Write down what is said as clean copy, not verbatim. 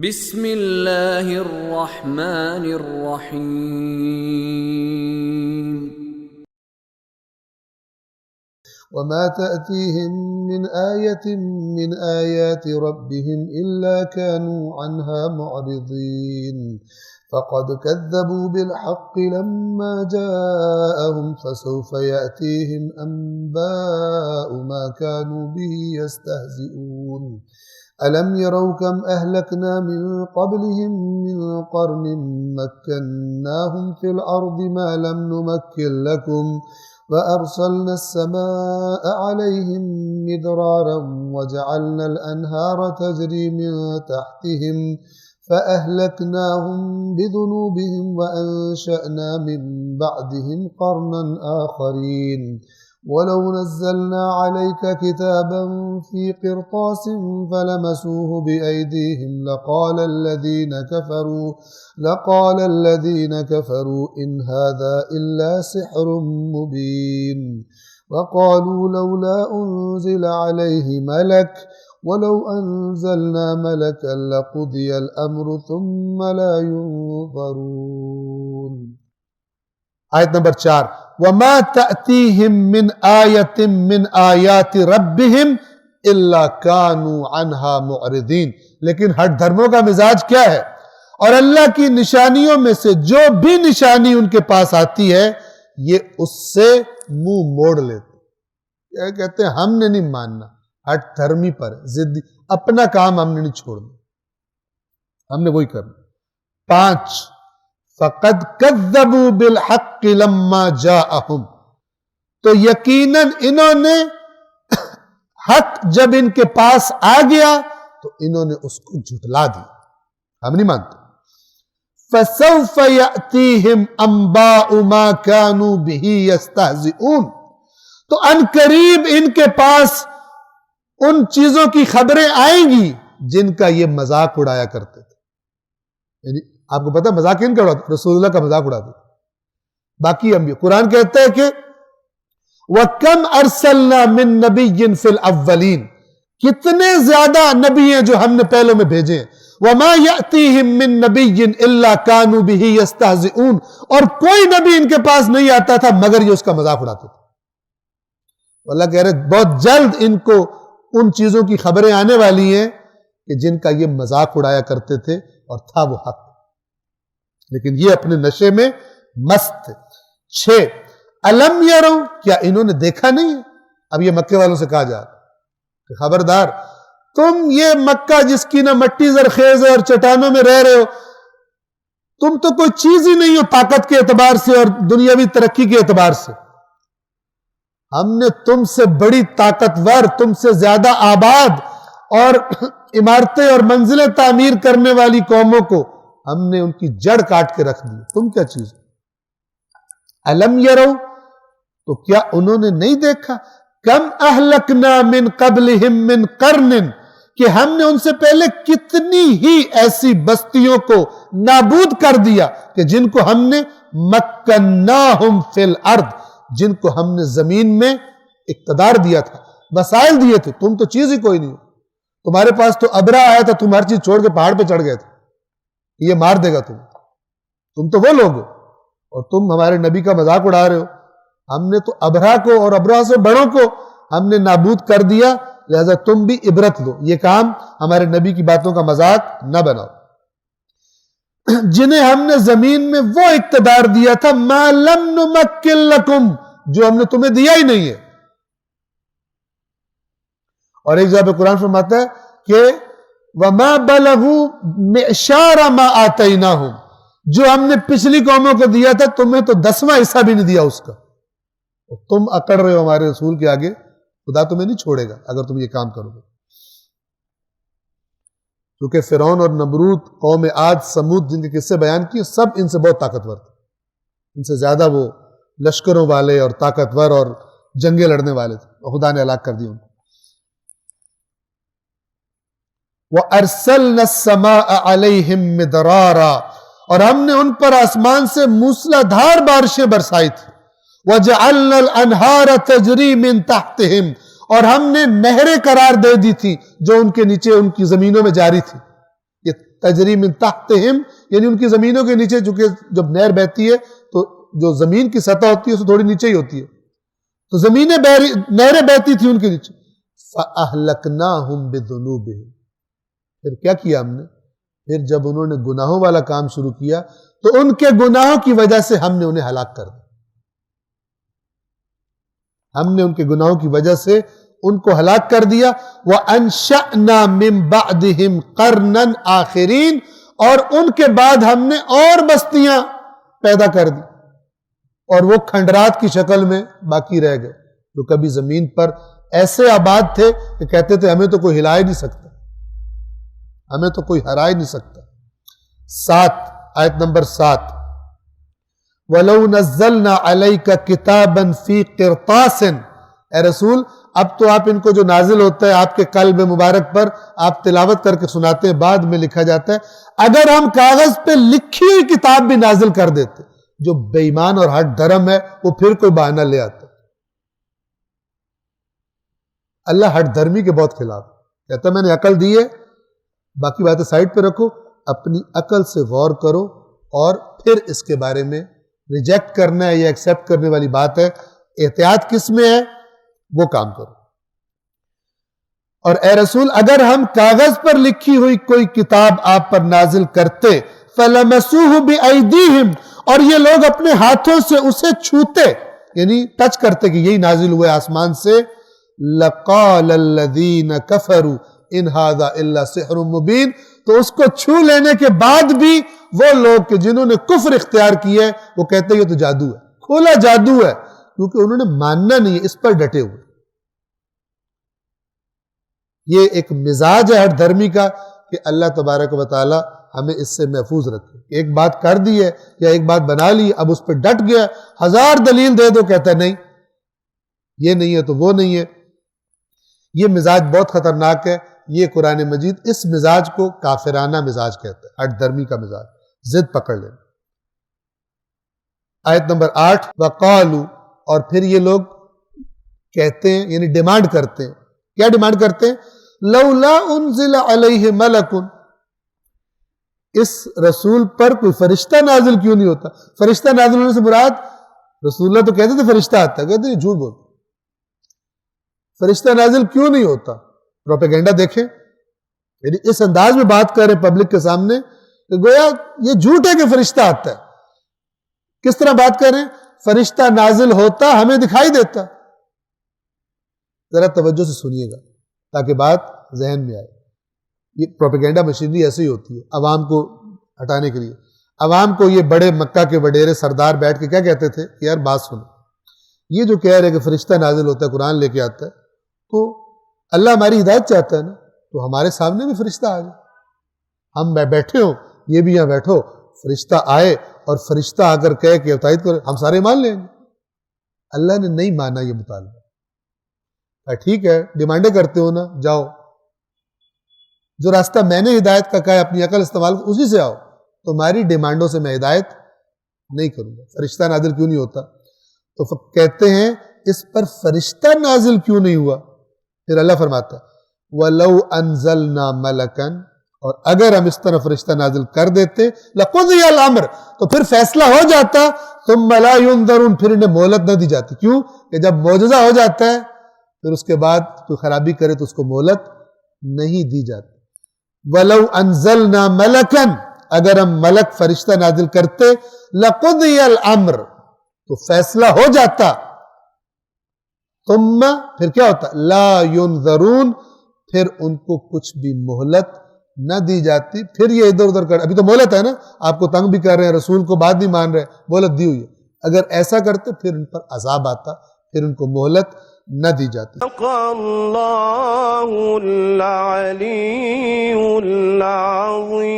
بسم اللہ الرحمن الرحیم وما تأتيهم من آية من آيات ربهم إلا كانوا عنها معرضين فقد كذبوا بالحق لما جاءهم فسوف يأتيهم أنباء ما كانوا به يستهزئون ألم يروا كم أهلكنا من قبلهم من قرن مكناهم في الأرض ما لم نمكن لكم وأرسلنا السماء عليهم مدرارا وجعلنا الأنهار تجري من تحتهم فأهلكناهم بذنوبهم وأنشأنا من بعدهم قرنا آخرين ولو نزلنا عليك كتابا في قرطاس فلمسوه بأيديهم لقال الذين كفروا إن هذا إلا سحر مبين وقالوا لولا أنزل عليه ملك ولو أنزلنا ملكا لقضي الأمر ثم لا ينظرون. آیت نمبر 4 وَمَا تَأْتِيهِم مِّنْ آيَةٍ مِّنْ آيَاتِ رَبِّهِمْ إِلَّا كَانُوا عَنْهَا مُعْرِضِينَ. لیکن ہٹ دھرموں کا مزاج کیا ہے؟ اور اللہ کی نشانیوں میں سے جو بھی نشانی ان کے پاس آتی ہے یہ اس سے منہ موڑ لیتے. کہتے ہیں ہم نے نہیں ماننا، ہٹ دھرمی پر ضدی، اپنا کام ہم نے نہیں چھوڑنا، ہم نے وہی کرنا. 5 فَقَدْ كَذَّبُوا بِالْحَقِّ لَمَّا جَاءَهُمْ. تو یقیناً انہوں نے حق جب ان کے پاس آ گیا تو انہوں نے اس کو جھٹلا دیا، ہم نہیں مانتے. فَسَوْفَ يَأْتِيهِمْ أَنْبَاءُ مَا كَانُوا بِهِ يَسْتَهْزِئُونَ. تو ان قریب ان کے پاس ان چیزوں کی خبریں آئیں گی جن کا یہ مذاق اڑایا کرتے تھے. یعنی آپ کو پتہ مذاق کن کا اڑاتے؟ رسول اللہ کا مذاق اڑاتے تھے. باقی انبیاء قرآن کہتا ہے کہ وَكَمْ أَرْسَلْنَا مِن نَبِيٍّ فِي الْأَوَّلِينَ. کتنے زیادہ نبی ہیں جو ہم نے پہلوں میں بھیجے ہیں. وَمَا يَأْتِيهِم مِّن نَبِيٍّ إِلَّا كَانُوا بِهِ يَسْتَهْزِئُونَ. اور کوئی نبی ان کے پاس نہیں آتا تھا مگر یہ اس کا مذاق اڑاتے تھے. اللہ کہہ رہے بہت جلد ان کو ان چیزوں کی خبریں آنے والی ہیں کہ جن کا یہ مذاق اڑایا کرتے تھے اور تھا وہ حق، لیکن یہ اپنے نشے میں مست تھے. 6 الم یروا. کیا انہوں نے دیکھا نہیں ہے؟ اب یہ مکے والوں سے کہا جا رہا کہ خبردار، تم یہ مکہ جس کی نہ مٹی زرخیز ہے اور چٹانوں میں رہ رہے ہو، تم تو کوئی چیز ہی نہیں ہو طاقت کے اعتبار سے اور دنیاوی ترقی کے اعتبار سے. ہم نے تم سے بڑی طاقتور، تم سے زیادہ آباد اور عمارتیں اور منزلیں تعمیر کرنے والی قوموں کو ہم نے ان کی جڑ کاٹ کے رکھ دی. تم کیا چیز ہو؟ الم یروا. تو کیا انہوں نے نہیں دیکھا؟ کم اہلکنا من قبلہم من قرن. کہ ہم نے ان سے پہلے کتنی ہی ایسی بستیوں کو نابود کر دیا کہ جن کو ہم نے مکناہم فی الارض، جن کو ہم نے زمین میں اقتدار دیا تھا، وسائل دیے تھے. تم تو چیز ہی کوئی نہیں ہو. تمہارے پاس تو ابرا آیا تھا، تم ہر چیز چھوڑ کے پہاڑ پہ چڑھ گئے تھے، یہ مار دے گا تم تو وہ لوگ ہو اور تم ہمارے نبی کا مذاق اڑا رہے ہو. ہم نے تو ابرا کو اور ابرا سے بڑوں کو ہم نے نابود کر دیا، لہذا تم بھی عبرت لو، یہ کام ہمارے نبی کی باتوں کا مذاق نہ بناؤ. جنہیں ہم نے زمین میں وہ اقتدار دیا تھا ما لم نمکن لکم، جو ہم نے تمہیں دیا ہی نہیں ہے. اور ایک جگہ پہ قرآن فرماتا ہے کہ وَمَا بَلَغُوا مِعْشَارَ مَا آتَيْنَاهُمْ. جو ہم نے پچھلی قوموں کو دیا تھا تمہیں تو 10واں حصہ بھی نہیں دیا اس کا. اور تم اکڑ رہے ہو ہمارے رسول کے آگے، خدا تمہیں نہیں چھوڑے گا اگر تم یہ کام کرو گے. کیونکہ فرعون اور نمرود، قوم عاد، سمود جن کے قصے بیان کیے، سب ان سے بہت طاقتور تھے. ان سے زیادہ وہ لشکروں والے اور طاقتور اور جنگیں لڑنے والے تھے، اور خدا نے ہلاک کر دیا ان کو. وَأَرْسَلْنَا السَّمَاءَ عَلَيْهِمْ مِدْرَارًا. اور ہم نے ان پر آسمان سے موسلا دھار بارشیں برسائی تھی. وَجَعَلْنَا الْأَنْهَارَ تَجْرِي مِن تَحْتِهِمْ. اور ہم نے نہریں قرار دے دی تھی جو ان کے نیچے ان کی زمینوں میں جاری تھی. یہ تجری من تحتہم، یعنی ان کی زمینوں کے نیچے، چونکہ جب نہر بہتی ہے تو جو زمین کی سطح ہوتی ہے اس سے تھوڑی نیچے ہی ہوتی ہے، تو زمینیں نہریں بہتی تھی ان کے نیچے. فَأَهْلَكْنَاهُمْ بِذُنُوبِهِمْ، پھر کیا کیا ہم نے؟ پھر جب انہوں نے گناہوں والا کام شروع کیا تو ان کے گناہوں کی وجہ سے ہم نے انہیں ہلاک کر دیا. ہم نے ان کے گناہوں کی وجہ سے ان کو ہلاک کر دیا. وَأَنشَأْنَا مِن بَعْدِهِمْ قَرْنًا آخِرِينَ، اور ان کے بعد ہم نے اور بستیاں پیدا کر دی اور وہ کھنڈرات کی شکل میں باقی رہ گئے، جو کبھی زمین پر ایسے آباد تھے کہ کہتے تھے ہمیں تو کوئی ہلا ہی نہیں سکتا، ہمیں تو کوئی ہرا ہی نہیں سکتا. 7 آیت نمبر 7 وَلَوْ نَزَّلْنَا عَلَيْكَ كِتَابًا فِي قِرْطَاسٍ، اے رسول اب تو آپ ان کو جو نازل ہوتا ہے آپ کے قلب مبارک پر، آپ تلاوت کر کے سناتے ہیں، بعد میں لکھا جاتا ہے. اگر ہم کاغذ پہ لکھی ہوئی کتاب بھی نازل کر دیتے، جو بے ایمان اور ہٹ دھرم ہے وہ پھر کوئی بہانہ لے آتا. اللہ ہٹ دھرمی کے بہت خلاف کہتا ہے میں نے عقل دی ہے، باقی باتیں سائڈ پہ رکھو، اپنی عقل سے غور کرو اور پھر اس کے بارے میں ریجیکٹ کرنا ہے یا ایکسیپٹ کرنے والی بات ہے. احتیاط کس میں ہے وہ کام کرو. اور اے رسول اگر ہم کاغذ پر لکھی ہوئی کوئی کتاب آپ پر نازل کرتے فَلَمَسُوهُ بِأَيْدِيهِمْ، اور یہ لوگ اپنے ہاتھوں سے اسے چھوتے، یعنی ٹچ کرتے کہ یہی نازل ہوئے آسمان سے، لَقَالَ الَّذِينَ كَفَرُوا إِنْ هَذَا إِلَّا سِحْرٌ مُبِينٌ، تو اس کو چھو لینے کے بعد بھی وہ لوگ کہ جنہوں نے کفر اختیار کیا ہے وہ کہتے ہیں یہ تو جادو ہے، کھولا جادو ہے، کیونکہ انہوں نے ماننا نہیں ہے، اس پر ڈٹے ہوئے. یہ ایک مزاج ہے ہر دھرمی کا کہ اللہ تبارک و تعالی ہمیں اس سے محفوظ رکھے. ایک بات کر دی ہے یا ایک بات بنا لی، اب اس پہ ڈٹ گیا، 1000 دلیل دے دو کہتا ہے نہیں یہ نہیں ہے تو وہ نہیں ہے. یہ مزاج بہت خطرناک ہے. یہ قرآن مجید اس مزاج کو کافرانہ مزاج کہتا ہے، ہٹ درمی کا مزاج، ضد پکڑ لینا. آیت نمبر 8 وقالو، اور پھر یہ لوگ کہتے ہیں یعنی ڈیمانڈ کرتے ہیں. کیا ڈیمانڈ کرتے ہیں؟ لولا انزل علیہ ملک، اس رسول پر کوئی فرشتہ نازل کیوں نہیں ہوتا؟ فرشتہ نازل ہونے سے مراد رسول اللہ تو کہتے تھے فرشتہ آتا ہے، کہتے ہیں جھوٹ بولتے. فرشتہ نازل کیوں نہیں ہوتا؟ پروپیگنڈا دیکھیں، یعنی اس انداز میں بات کر رہے پبلک کے سامنے کہ گویا یہ جھوٹ ہے کہ فرشتہ آتا ہے. کس طرح بات کر رہے ہیں؟ فرشتہ نازل ہوتا ہمیں دکھائی دیتا. ذرا توجہ سے سنیے گا تاکہ بات ذہن میں آئے. یہ پروپیگنڈا مشینری ایسے ہی ہوتی ہے عوام کو ہٹانے کے لیے. عوام کو یہ بڑے مکہ کے وڈیرے سردار بیٹھ کے کیا کہتے تھے کہ یار بات سنو، یہ جو کہہ رہے کہ فرشتہ نازل ہوتا ہے قرآن لے کے آتا ہے، تو اللہ ہماری ہدایت چاہتا ہے نا، تو ہمارے سامنے بھی فرشتہ آ جائے، ہم بیٹھے ہوں، یہ بھی یہاں بیٹھو، فرشتہ آئے اور فرشتہ آ کر کہے کہ تائید کرو، ہم سارے مان لیں گے. اللہ نے نہیں مانا یہ مطالبہ. ٹھیک ہے ڈیمانڈیں کرتے ہو نا، جاؤ، جو راستہ میں نے ہدایت کا کہا ہے اپنی عقل استعمال اسی سے آؤ. تمہاری ڈیمانڈوں سے میں ہدایت نہیں کروں گا. فرشتہ نازل کیوں نہیں ہوتا؟ تو کہتے ہیں اس پر فرشتہ نازل کیوں نہیں ہوا؟ پھر اللہ فرماتا ہے وَلَوْ أَنزَلْنَا مَلَكًا، اور اگر ہم اس طرح فرشتہ نازل کر دیتے لَقُضِيَ الْأَمْرُ، تو پھر فیصلہ ہو جاتا، ثُمَّ لَا يُنظَرُونَ، پھر انہیں مہلت نہ دی جاتی. کیوں کہ جب معجزہ ہو جاتا ہے پھر اس کے بعد کوئی خرابی کرے تو اس کو مہلت نہیں دی جاتی. وَلَوْ أَنزَلْنَا مَلَكًا، اگر ہم ملک فرشتہ نازل کرتے لَقُضِيَ الْأَمْرُ، تو فیصلہ ہو جاتا. ثم پھر کیا ہوتا؟ لا ينظرون، پھر ان کو کچھ بھی مہلت نہ دی جاتی. پھر یہ ادھر ادھر کر، ابھی تو مہلت ہے نا، آپ کو تنگ بھی کر رہے ہیں، رسول کو بات نہیں مان رہے، مہلت دی ہوئی ہے. اگر ایسا کرتے پھر ان پر عذاب آتا، پھر ان کو مہلت نہ دی جاتی. اللہ العلی العظیم.